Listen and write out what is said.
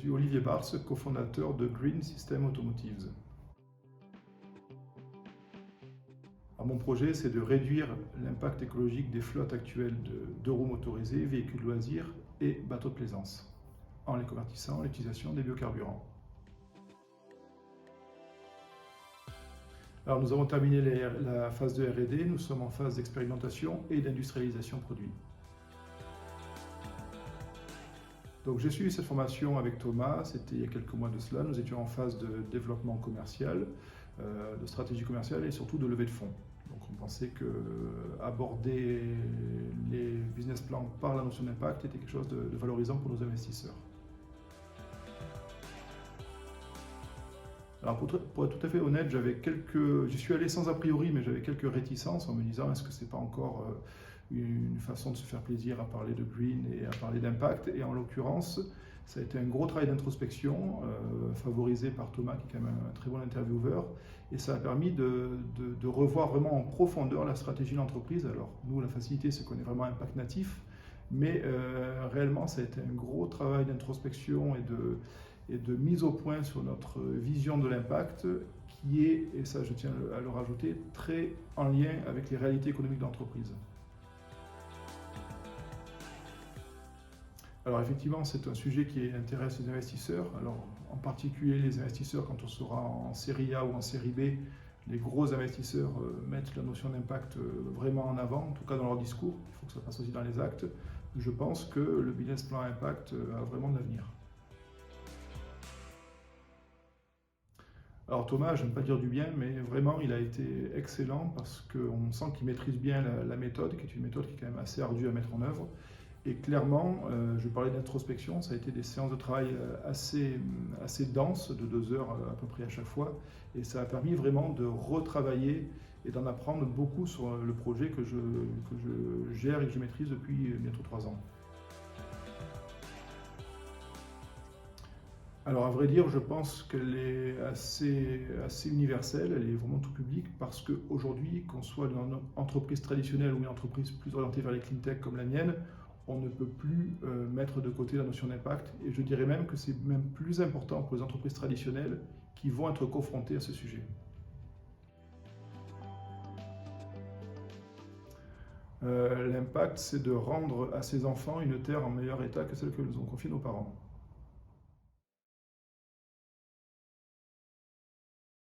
suis Olivier Barthes, cofondateur de Green System Automotives. Alors, mon projet, c'est de réduire l'impact écologique des flottes actuelles de roues motorisées, véhicules de loisirs et bateaux de plaisance, en les convertissant à l'utilisation des biocarburants. Alors, nous avons terminé la phase de R&D, nous sommes en phase d'expérimentation et d'industrialisation produit. Donc j'ai suivi cette formation avec Thomas, c'était il y a quelques mois de cela. Nous étions en phase de développement commercial, de stratégie commerciale et surtout de levée de fonds. Donc on pensait que aborder les business plans par la notion d'impact était quelque chose de valorisant pour nos investisseurs. Alors pour être tout à fait honnête, j'y suis allé sans a priori, mais j'avais quelques réticences en me disant est-ce que c'est pas encore une façon de se faire plaisir à parler de green et à parler d'impact. Et en l'occurrence, ça a été un gros travail d'introspection favorisé par Thomas, qui est quand même un très bon intervieweur. Et ça a permis de revoir vraiment en profondeur la stratégie de l'entreprise. Alors nous, la facilité, c'est qu'on est vraiment impact natif, mais réellement, ça a été un gros travail d'introspection et de mise au point sur notre vision de l'impact qui est, et ça je tiens à le rajouter, très en lien avec les réalités économiques de l'entreprise. Alors effectivement, c'est un sujet qui intéresse les investisseurs. Alors en particulier les investisseurs quand on sera en série A ou en série B, les gros investisseurs mettent la notion d'impact vraiment en avant, en tout cas dans leur discours. Il faut que ça passe aussi dans les actes. Je pense que le business plan impact a vraiment de l'avenir. Alors Thomas, je n'aime pas dire du bien, mais vraiment il a été excellent parce qu'on sent qu'il maîtrise bien la méthode, qui est une méthode qui est quand même assez ardue à mettre en œuvre. Et clairement, je parlais d'introspection, ça a été des séances de travail assez denses, de 2 heures à peu près à chaque fois. Et ça a permis vraiment de retravailler et d'en apprendre beaucoup sur le projet que je gère et que je maîtrise depuis bientôt 3 ans. Alors à vrai dire, je pense qu'elle est assez universelle, elle est vraiment tout public parce qu'aujourd'hui, qu'on soit dans une entreprise traditionnelle ou une entreprise plus orientée vers les clean tech comme la mienne, on ne peut plus mettre de côté la notion d'impact et je dirais même que c'est même plus important pour les entreprises traditionnelles qui vont être confrontées à ce sujet. L'impact, c'est de rendre à ses enfants une terre en meilleur état que celle que nous ont confiée nos parents.